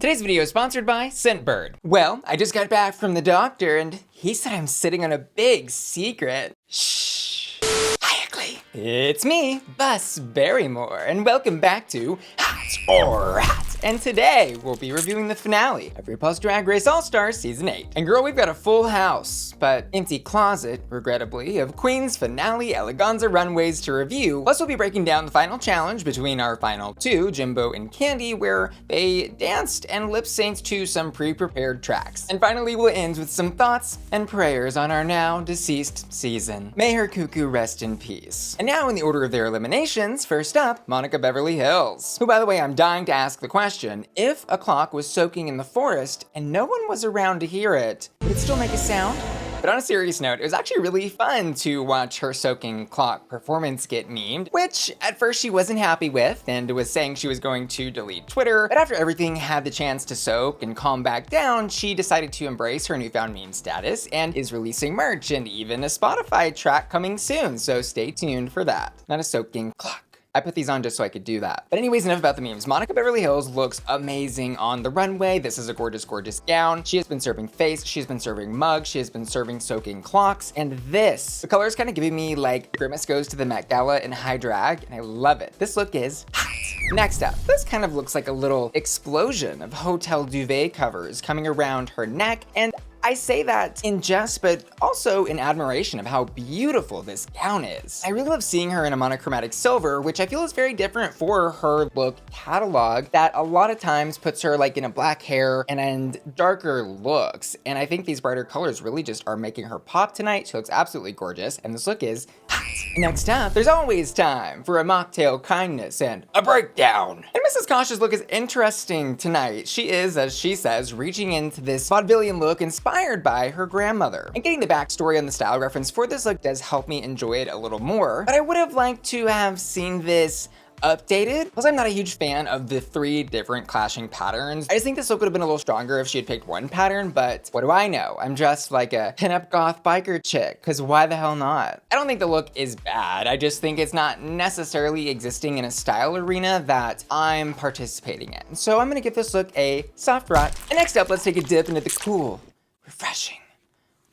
Today's video is sponsored by Scentbird. Well, I just got back from the doctor and he said I'm sitting on a big secret. Shh. Hi, Ugly. It's me, Bus Barrymore, and welcome back to Hot or Hot. And today, we'll be reviewing the finale of RuPaul's Drag Race All-Stars Season 8. And girl, we've got a full house, but empty closet, regrettably, of Queen's finale eleganza runways to review. Plus, we'll be breaking down the final challenge between our final two, Jimbo and Kandy, where they danced and lip-synced to some pre-prepared tracks. And finally, we'll end with some thoughts and prayers on our now deceased season. May her cuckoo rest in peace. And now, in the order of their eliminations, first up, Monica Beverly Hillz, who, by the way, I'm dying to ask the question, if a clock was soaking in the forest and no one was around to hear it, would it still make a sound? But on a serious note, it was actually really fun to watch her soaking clock performance get memed, which at first she wasn't happy with and was saying she was going to delete Twitter. But after everything had the chance to soak and calm back down, she decided to embrace her newfound meme status and is releasing merch and even a Spotify track coming soon. So stay tuned for that. Not a soaking clock. I put these on just so I could do that. But anyways, enough about the memes. Monica Beverly Hillz looks amazing on the runway. This is a gorgeous, gorgeous gown. She has been serving face, she's been serving mugs, she has been serving soaking clocks, and this, the color is kind of giving me like Grimace Goes to the Met Gala in high drag, and I love it. This look is hot. Next up, this kind of looks like a little explosion of hotel duvet covers coming around her neck, and I say that in jest, but also in admiration of how beautiful this gown is. I really love seeing her in a monochromatic silver, which I feel is very different for her look catalog that a lot of times puts her like in a black hair and darker looks. And I think these brighter colors really just are making her pop tonight. She looks absolutely gorgeous, and this look is hot. Next up, there's always time for a mocktail kindness and a breakdown. And Mrs. Kasha's look is interesting tonight. She is, as she says, reaching into this vaudevillian look inspired by her grandmother. And getting the backstory on the style reference for this look does help me enjoy it a little more, but I would have liked to have seen this updated. Plus, I'm not a huge fan of the 3 different clashing patterns. I just think this look would have been a little stronger if she had picked one pattern, but what do I know? I'm dressed like a pinup goth biker chick, because why the hell not? I don't think the look is bad. I just think it's not necessarily existing in a style arena that I'm participating in. So I'm gonna give this look a soft rock. And next up, let's take a dip into the cool, refreshing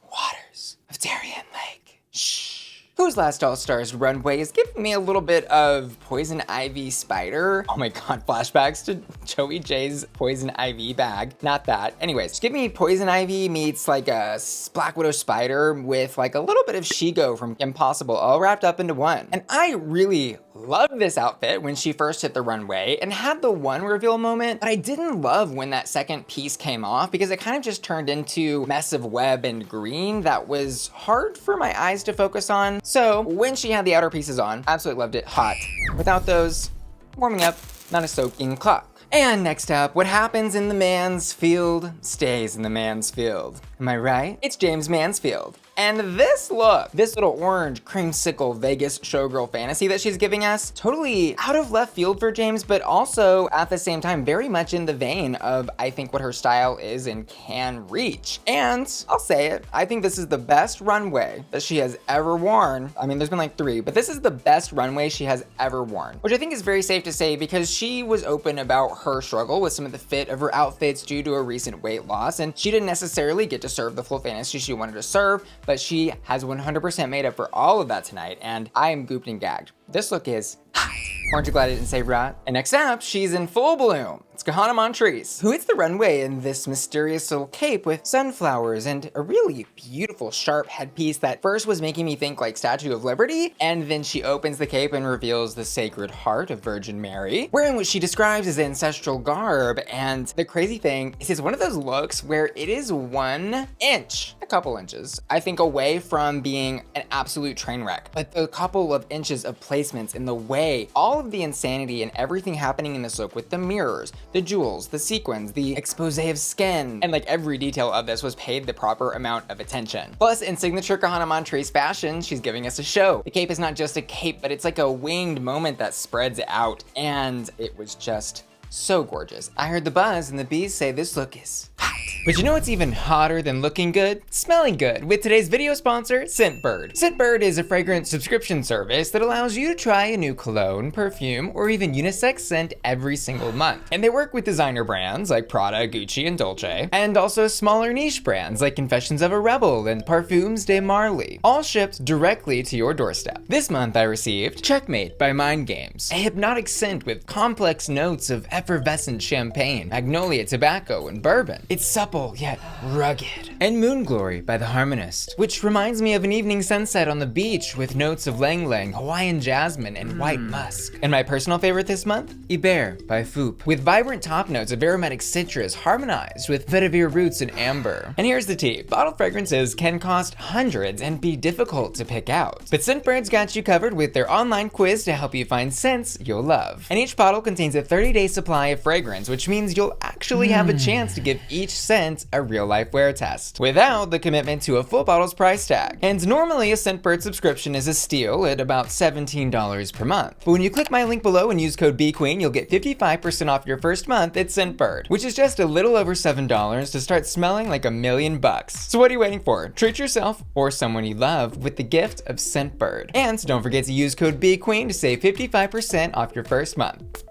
waters of Darienne Lake. Shh. Whose Last All-Stars runway is giving me a little bit of Poison Ivy Spider. Oh my god, flashbacks to Joey J's Poison Ivy bag. Not that. Anyways, just give me Poison Ivy meets like a Black Widow Spider with like a little bit of Shigo from Kim Possible all wrapped up into one. And I really loved this outfit when she first hit the runway and had the one reveal moment, but I didn't love when that second piece came off because it kind of just turned into a mess of web and green that was hard for my eyes to focus on. So when she had the outer pieces on, absolutely loved it. Hot. Without those, warming up, not a soaking clock. And next up, what happens in the man's field stays in the man's field. Am I right? It's Jaymes Mansfield. And this look, this little orange creamsicle Vegas showgirl fantasy that she's giving us, totally out of left field for Jaymes, but also at the same time, very much in the vein of, I think, what her style is and can reach. And I'll say it, I think this is the best runway that she has ever worn. I mean, there's been like 3, but this is the best runway she has ever worn, which I think is very safe to say because she was open about her struggle with some of the fit of her outfits due to a recent weight loss, and she didn't necessarily get to serve the full fantasy she wanted to serve, but she has 100% made up for all of that tonight, and I am gooped and gagged. This look is hot. Aren't you glad I didn't say rot? And next up, she's in full bloom. It's Kahanna Montrese, who hits the runway in this mysterious little cape with sunflowers and a really beautiful sharp headpiece that first was making me think like Statue of Liberty, and then she opens the cape and reveals the Sacred Heart of Virgin Mary, wearing what she describes as ancestral garb. And the crazy thing is it's one of those looks where it is 1 inch, a couple inches, I think, away from being an absolute train wreck. But the couple of inches of placements in the way, all of the insanity and everything happening in this look with the mirrors, the jewels, the sequins, the expose of skin, and like every detail of this was paid the proper amount of attention. Plus, in signature Kahanna Montrese fashion, she's giving us a show. The cape is not just a cape, but it's like a winged moment that spreads out, and it was just so gorgeous. I heard the buzz and the bees say this look is hot. But you know what's even hotter than looking good? Smelling good with today's video sponsor, Scentbird. Scentbird is a fragrance subscription service that allows you to try a new cologne, perfume, or even unisex scent every single month. And they work with designer brands like Prada, Gucci, and Dolce, and also smaller niche brands like Confessions of a Rebel and Parfums de Marly, all shipped directly to your doorstep. This month I received Checkmate by Mind Games, a hypnotic scent with complex notes of effervescent champagne, magnolia, tobacco, and bourbon. It's supple yet rugged. And Moon Glory by The Harmonist, which reminds me of an evening sunset on the beach with notes of Lang Lang, Hawaiian jasmine, and white musk. And my personal favorite this month? Iber by Foop, with vibrant top notes of aromatic citrus harmonized with vetiver roots and amber. And here's the tea. Bottled fragrances can cost hundreds and be difficult to pick out. But Scentbird's got you covered with their online quiz to help you find scents you'll love. And each bottle contains a 30-day supply of fragrance, which means you'll actually have a chance to give each scent a real-life wear test, without the commitment to a full bottle's price tag. And normally a Scentbird subscription is a steal at about $17 per month. But when you click my link below and use code BQueen, you'll get 55% off your first month at Scentbird, which is just a little over $7 to start smelling like $1,000,000. So what are you waiting for? Treat yourself or someone you love with the gift of Scentbird. And don't forget to use code BQueen to save 55% off your first month.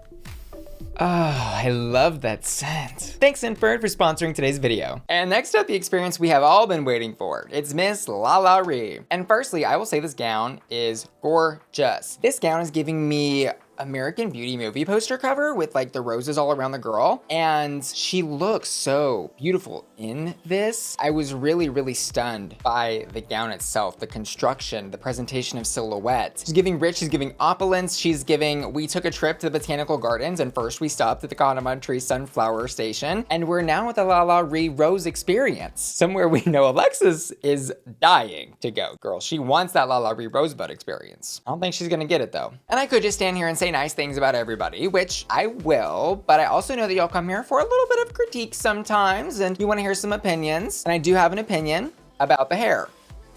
Oh, I love that scent. Thanks, Scentbird, for sponsoring today's video. And next up, the experience we have all been waiting for. It's Miss LaLa Ri. And firstly, I will say this gown is gorgeous. This gown is giving me American Beauty movie poster cover with like the roses all around the girl, and she looks so beautiful in this. I was really stunned by the gown itself, the construction, the presentation of silhouette. She's giving rich, she's giving opulence, she's giving, we took a trip to the botanical gardens and first we stopped at the Kahanna Montrese Sunflower Station, and we're now at the LaLa Ri Rose Experience, somewhere we know Alexis is dying to go. Girl, she wants that LaLa Ri Rosebud experience. I don't think she's gonna get it though. And I could just stand here and say nice things about everybody, which I will, but I also know that y'all come here for a little bit of critique sometimes and you want to hear some opinions, and I do have an opinion about the hair.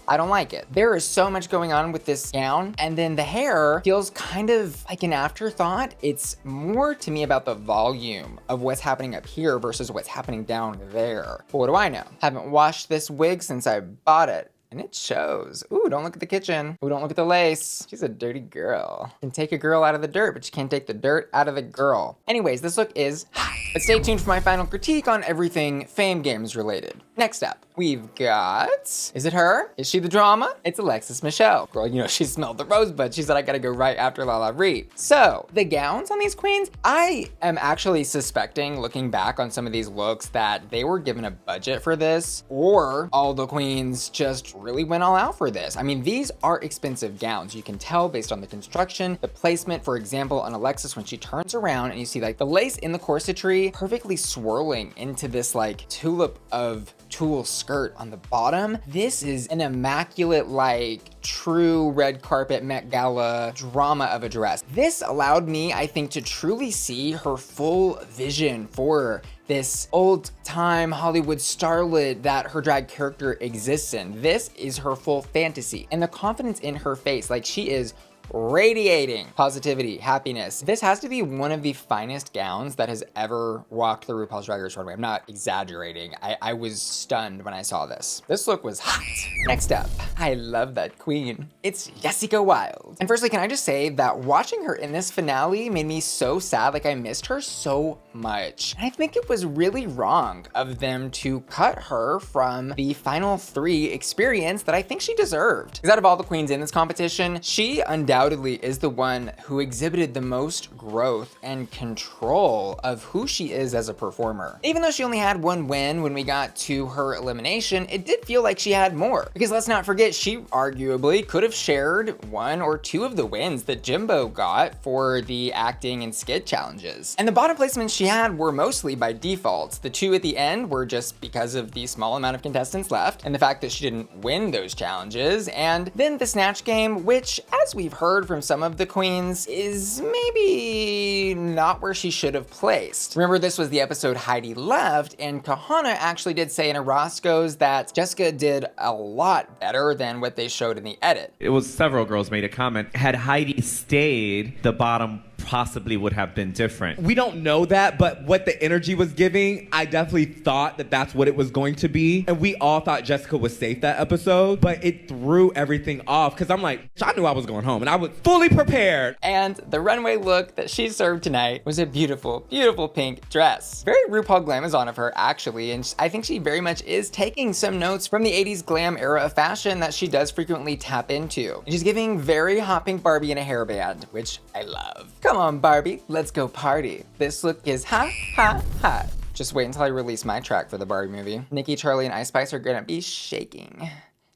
I don't like it. There is so much going on with this gown, and then the hair feels kind of like an afterthought. It's more to me about the volume of what's happening up here versus what's happening down there. But what do I know? Haven't washed this wig since I bought it. And it shows. Ooh, don't look at the kitchen. Ooh, don't look at the lace. She's a dirty girl. You can take a girl out of the dirt, but you can't take the dirt out of the girl. Anyways, this look is hot. But stay tuned for my final critique on everything Fame Games related. Next up, we've got, is it her? Is she the drama? It's Alexis Michelle. Girl, you know, she smelled the rosebud. She said, I gotta go right after LaLa Ri. So, the gowns on these queens, I am actually suspecting, looking back on some of these looks, that they were given a budget for this, or all the queens just really went all out for this. I mean, these are expensive gowns. You can tell based on the construction, the placement, for example, on Alexis when she turns around and you see like the lace in the corsetry perfectly swirling into this like tulip of tulle skirt on the bottom. This is an immaculate, like true red carpet Met Gala drama of a dress. This allowed me, I think, to truly see her full vision for this old-time Hollywood starlet that her drag character exists in. This is her full fantasy, and the confidence in her face, like she is radiating positivity, happiness. This has to be one of the finest gowns that has ever walked the RuPaul's Drag Race runway. I'm not exaggerating. I was stunned when I saw this. This look was hot. Next up, I love that queen. It's Jessica Wilde. And firstly, can I just say that watching her in this finale made me so sad. Like I missed her so much. And I think it was really wrong of them to cut her from the final 3 experience that I think she deserved. Because out of all the queens in this competition, she undoubtedly is the one who exhibited the most growth and control of who she is as a performer. Even though she only had 1 win when we got to her elimination, it did feel like she had more. Because let's not forget, she arguably could have shared 1 or 2 of the wins that Jimbo got for the acting and skit challenges. And the bottom placements she had were mostly by default. The 2 at the end were just because of the small amount of contestants left and the fact that she didn't win those challenges. And then the snatch game, which, as we've heard from some of the queens, is maybe not where she should have placed. Remember, this was the episode Heidi left, and Kahanna actually did say in a Roscoe's that Jessica did a lot better than what they showed in the edit. It was several girls made a comment. Had Heidi stayed, the bottom possibly would have been different. We don't know that, but what the energy was giving, I definitely thought that that's what it was going to be. And we all thought Jessica was safe that episode, but it threw everything off because I'm like, I knew I was going home and I was fully prepared. And the runway look that she served tonight was a beautiful, beautiful pink dress. Very RuPaul glamazon of her, actually, and I think she very much is taking some notes from the 80s glam era of fashion that she does frequently tap into. And she's giving very hot pink Barbie in a hairband, which I love. Come on, Barbie, let's go party. This look is hot, hot, hot. Just wait until I release my track for the Barbie movie. Nikki, Charlie, and Ice Spice are gonna be shaking.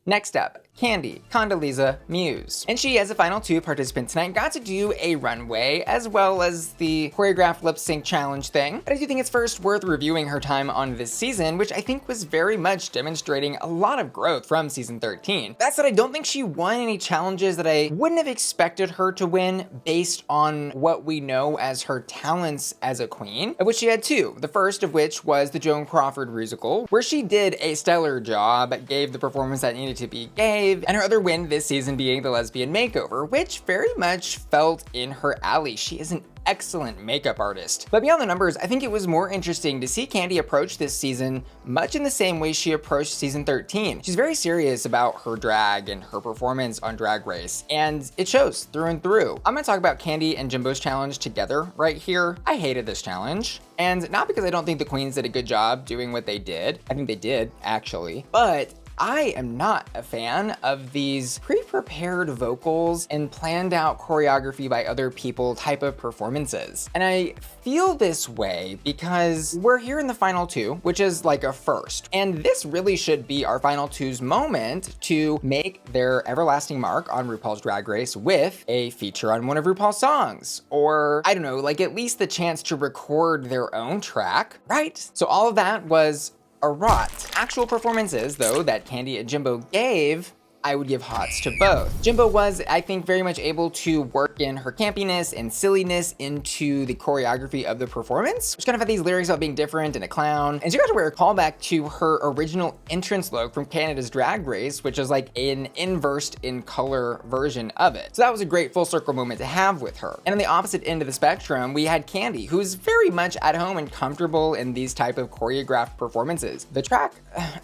Next up, Kandy Condoleezza Muse. And she, as a final two participant tonight, got to do a runway as well as the choreographed lip sync challenge thing. But I do think it's first worth reviewing her time on this season, which I think was very much demonstrating a lot of growth from season 13. That said, I don't think she won any challenges that I wouldn't have expected her to win based on what we know as her talents as a queen, of which she had two. The first of which was the Joan Crawford musical, where she did a stellar job, gave the performance that needed to be gave, and her other win this season being the lesbian makeover, which very much felt in her alley. She is an excellent makeup artist. But beyond the numbers, I think it was more interesting to see Kandy approach this season much in the same way she approached season 13. She's very serious about her drag and her performance on Drag Race, and it shows through and through. I'm gonna talk about Kandy and Jimbo's challenge together right here. I hated this challenge, and not because I don't think the queens did a good job doing what they did. I think they did, actually, but I am not a fan of these pre-prepared vocals and planned out choreography by other people type of performances. And I feel this way because we're here in the final two, which is like a first. And this really should be our final two's moment to make their everlasting mark on RuPaul's Drag Race with a feature on one of RuPaul's songs. Or, I don't know, like at least the chance to record their own track, right? So all of that was a rot. Actual performances, though, that Kandy and Jimbo gave, I would give hots to both. Jimbo was, I think, very much able to work in her campiness and silliness into the choreography of the performance, which kind of had these lyrics about being different and a clown. And she got to wear a callback to her original entrance look from Canada's Drag Race, which is like an inversed in color version of it. So that was a great full circle moment to have with her. And on the opposite end of the spectrum, we had Kandy, who's very much at home and comfortable in these type of choreographed performances. The track,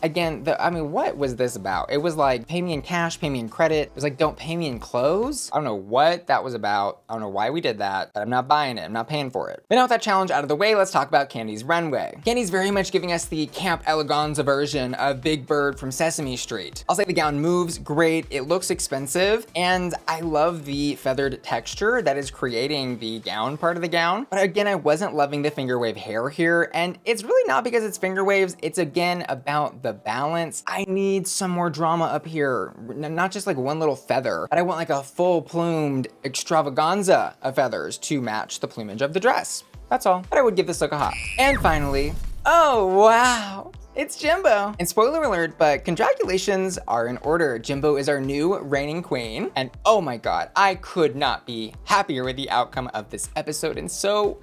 again, what was this about? It was like, pay me in cash, pay me in credit. It was like, don't pay me in clothes. I don't know what that was about. I don't know why we did that, but I'm not buying it. I'm not paying for it. But now with that challenge out of the way, let's talk about Kandy's runway. Kandy's very much giving us the camp eleganza version of Big Bird from Sesame Street. I'll say the gown moves great. It looks expensive, and I love the feathered texture that is creating the gown part of the gown. But again, I wasn't loving the finger wave hair here, and it's really not because it's finger waves. It's again about the balance. I need some more drama up here. Not just like one little feather, but I want like a full plumed extravaganza of feathers to match the plumage of the dress. That's all. But I would give this look a hot. And finally, oh wow, it's Jimbo. And spoiler alert, but congratulations are in order. Jimbo is our new reigning queen. And oh my God, I could not be happier with the outcome of this episode, and so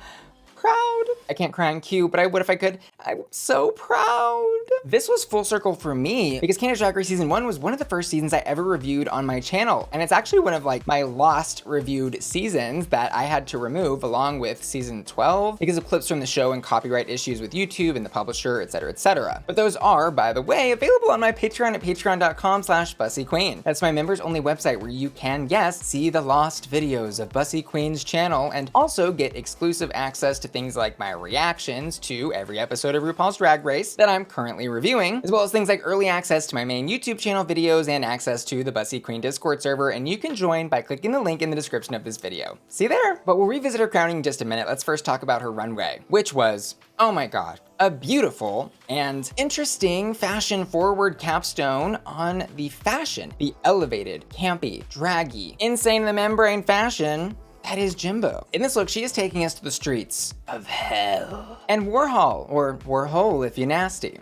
proud. I can't cry on cue, but I would if I could. I'm so proud. This was full circle for me because Canada's Drag Race season 1 was one of the first seasons I ever reviewed on my channel. And it's actually one of like my lost reviewed seasons that I had to remove along with season 12 because of clips from the show and copyright issues with YouTube and the publisher, etc., etc. But those are, by the way, available on my Patreon at patreon.com/BussyQueen. That's my members only website where you can, yes, see the lost videos of Bussy Queen's channel and also get exclusive access to things like my reactions to every episode of RuPaul's Drag Race that I'm currently reviewing, as well as things like early access to my main YouTube channel videos and access to the Bussy Queen Discord server, and you can join by clicking the link in the description of this video. See you there! But we'll revisit her crowning in just a minute. Let's first talk about her runway, which was, oh my God, a beautiful and interesting fashion-forward capstone on the fashion, the elevated, campy, draggy, insane in the membrane fashion that is Jimbo. In this look, she is taking us to the streets of hell. And Warhol, or Warhol if you're nasty.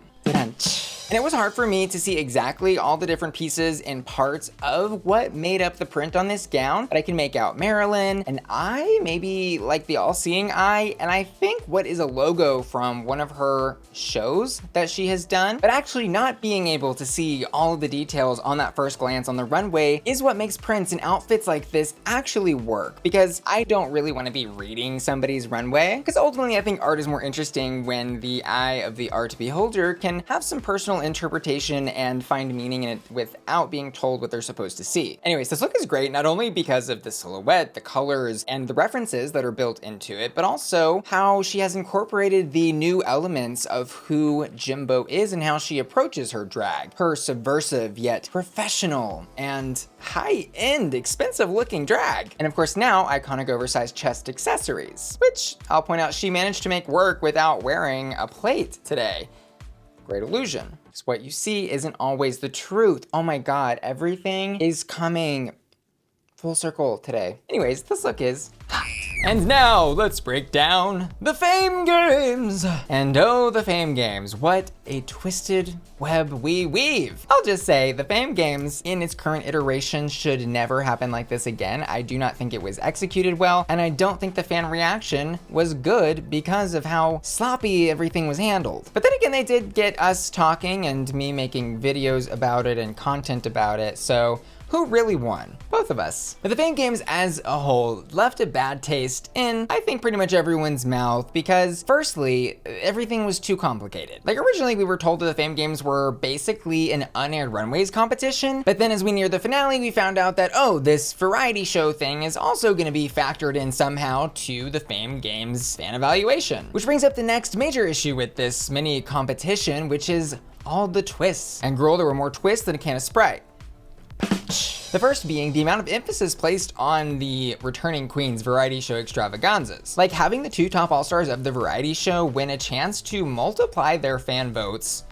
And it was hard for me to see exactly all the different pieces and parts of what made up the print on this gown, but I can make out Marilyn, an eye, maybe like the all-seeing eye, and I think what is a logo from one of her shows that she has done. But actually not being able to see all of the details on that first glance on the runway is what makes prints and outfits like this actually work, because I don't really want to be reading somebody's runway, because ultimately I think art is more interesting when the eye of the art beholder can have some personal interpretation and find meaning in it without being told what they're supposed to see. Anyways, this look is great, not only because of the silhouette, the colors, and the references that are built into it, but also how she has incorporated the new elements of who Jimbo is and how she approaches her drag. Her subversive yet professional and high-end, expensive-looking drag. And of course now, iconic oversized chest accessories, which I'll point out she managed to make work without wearing a plate today. Great illusion. Because what you see isn't always the truth. Oh my God, everything is coming full circle today. Anyways, this look is hot. And now let's break down the Fame Games. And oh, the Fame Games, what a twisted web we weave. I'll just say the Fame Games in its current iteration should never happen like this again. I do not think it was executed well, and I don't think the fan reaction was good because of how sloppy everything was handled. But then again, they did get us talking and me making videos about it and content about it, so who really won? Both of us. But the Fame Games as a whole left a bad taste in, I think, pretty much everyone's mouth because, firstly, everything was too complicated. Like, originally we were told that the Fame Games were basically an unaired runways competition, but then as we neared the finale, we found out that, oh, this variety show thing is also gonna be factored in somehow to the Fame Games fan evaluation. Which brings up the next major issue with this mini competition, which is all the twists. And girl, there were more twists than a can of Sprite. The first being the amount of emphasis placed on the returning queens variety show extravaganzas. Like having the two top all-stars of the variety show win a chance to multiply their fan votes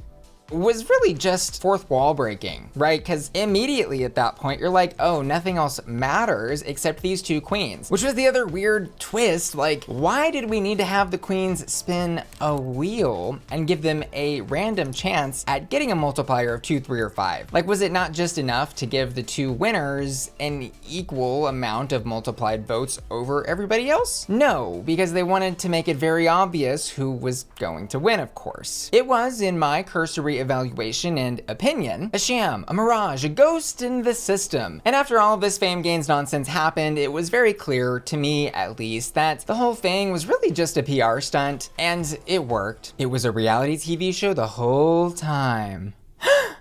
was really just fourth wall breaking, right? Because immediately at that point, you're like, oh, nothing else matters except these two queens, which was the other weird twist. Like, why did we need to have the queens spin a wheel and give them a random chance at getting a multiplier of 2, 3, or 5? Like, was it not just enough to give the two winners an equal amount of multiplied votes over everybody else? No, because they wanted to make it very obvious who was going to win, of course. It was, in my cursory evaluation and opinion, a sham, a mirage, a ghost in the system. And after all of this Fame Games nonsense happened, it was very clear, to me at least, that the whole thing was really just a PR stunt, and it worked. It was a reality TV show the whole time.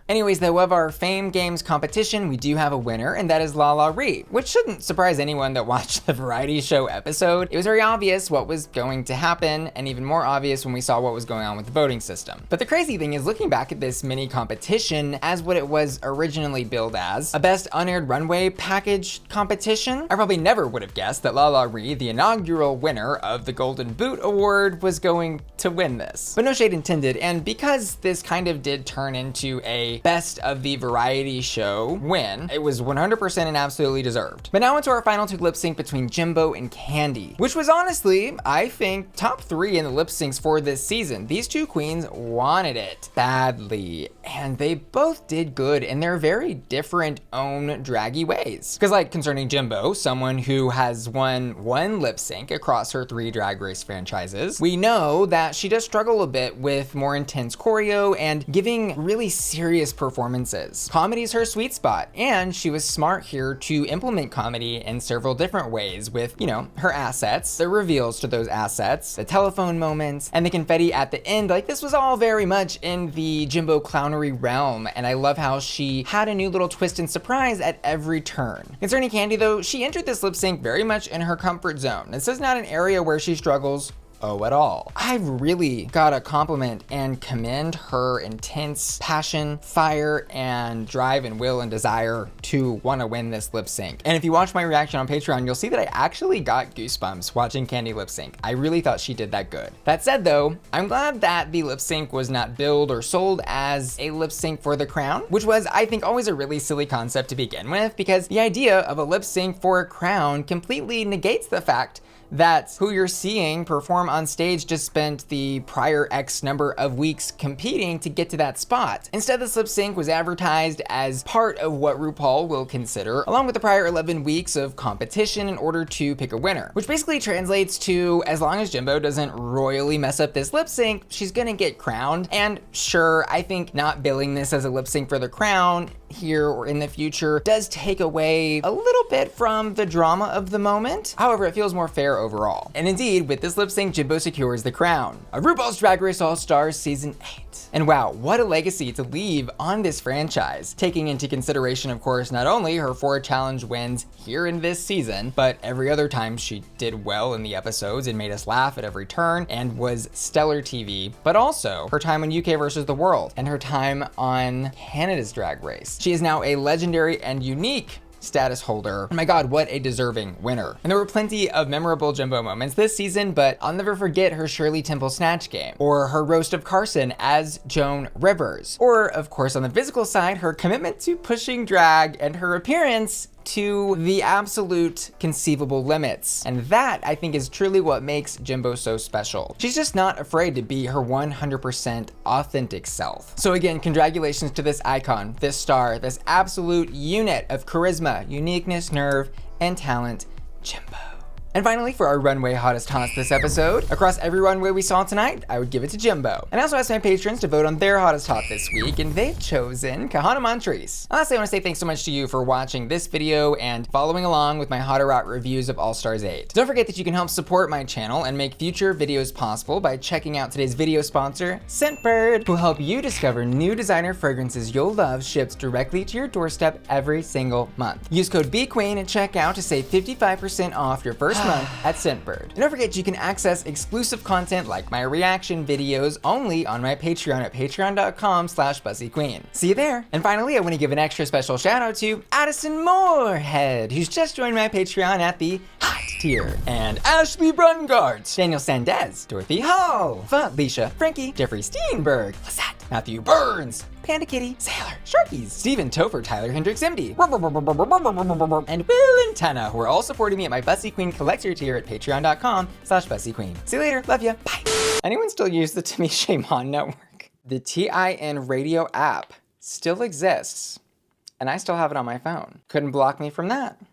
Anyways, though, of our Fame Games competition, we do have a winner, and that is LaLa, which shouldn't surprise anyone that watched the variety show episode. It was very obvious what was going to happen, and even more obvious when we saw what was going on with the voting system. But the crazy thing is, looking back at this mini competition as what it was originally billed as, a best unaired runway package competition, I probably never would have guessed that LaLa, the inaugural winner of the Golden Boot Award, was going to win this. But no shade intended, and because this kind of did turn into a best of the variety show win, it was 100% and absolutely deserved. But now into our final two lip sync between Jimbo and Kandy, which was honestly, I think, top 3 in the lip syncs for this season. These two queens wanted it badly, and they both did good in their very different own draggy ways. Because like concerning Jimbo, someone who has won 1 lip sync across her 3 Drag Race franchises, we know that she does struggle a bit with more intense choreo and giving really serious performances. Comedy is her sweet spot, and she was smart here to implement comedy in several different ways with, you know, her assets, the reveals to those assets, the telephone moments, and the confetti at the end. Like, this was all very much in the Jimbo clownery realm, and I love how she had a new little twist and surprise at every turn. Concerning Kandy though, she entered this lip sync very much in her comfort zone. This is not an area where she struggles at all. I really gotta compliment and commend her intense passion, fire, and drive and will and desire to want to win this lip sync. And if you watch my reaction on Patreon, you'll see that I actually got goosebumps watching Kandy lip sync. I really thought she did that good. That said though, I'm glad that the lip sync was not billed or sold as a lip sync for the crown, which was, I think, always a really silly concept to begin with, because the idea of a lip sync for a crown completely negates the fact that who you're seeing perform on stage just spent the prior X number of weeks competing to get to that spot. Instead, this lip sync was advertised as part of what RuPaul will consider, along with the prior 11 weeks of competition in order to pick a winner, which basically translates to as long as Jimbo doesn't royally mess up this lip sync, she's gonna get crowned. And sure, I think not billing this as a lip sync for the crown here or in the future does take away a little bit from the drama of the moment. However, it feels more fair overall. And indeed, with this lip sync, Jimbo secures the crown of RuPaul's Drag Race All-Stars Season 8. And wow, what a legacy to leave on this franchise, taking into consideration, of course, not only her 4 challenge wins here in this season, but every other time she did well in the episodes and made us laugh at every turn and was stellar TV, but also her time on UK versus the World and her time on Canada's Drag Race. She is now a legendary and unique status holder. Oh my god, what a deserving winner. And there were plenty of memorable Jimbo moments this season, but I'll never forget her Shirley Temple snatch game, or her roast of Carson as Joan Rivers, or of course on the physical side, her commitment to pushing drag and her appearance to the absolute conceivable limits. And that, I think, is truly what makes Jimbo so special. She's just not afraid to be her 100% authentic self. So again, congratulations to this icon, this star, this absolute unit of charisma, uniqueness, nerve, and talent, Jimbo. And finally, for our runway hottest haunts this episode, across every runway we saw tonight, I would give it to Jimbo. And I also asked my patrons to vote on their hottest haunt this week, and they've chosen Kahanna Montrese. Lastly, I want to say thanks so much to you for watching this video and following along with my Hotter Out reviews of All Stars 8. Don't forget that you can help support my channel and make future videos possible by checking out today's video sponsor, Scentbird, who will help you discover new designer fragrances you'll love shipped directly to your doorstep every single month. Use code BQueen at checkout to save 55% off your first month at Scentbird. And don't forget you can access exclusive content like my reaction videos only on my Patreon at patreon.com/BussyQueen. See you there. And finally, I want to give an extra special shout out to Addison Moorhead, who's just joined my Patreon at the hot tier, and Ashley Brungart, Daniel Sandez, Dorothy Hall, Felicia, Frankie, Jeffrey Steenberg, Lisette, Matthew Burns, Panda Kitty, Sailor, Sharkies, Stephen Topher, Tyler Hendricks MD, and Will and Tana, who are all supporting me at my Bussy Queen collector tier at patreon.com/BussyQueen. See you later, love ya, bye. Anyone still use the Tamisha Iman network? The TIN radio app still exists, and I still have it on my phone. Couldn't block me from that.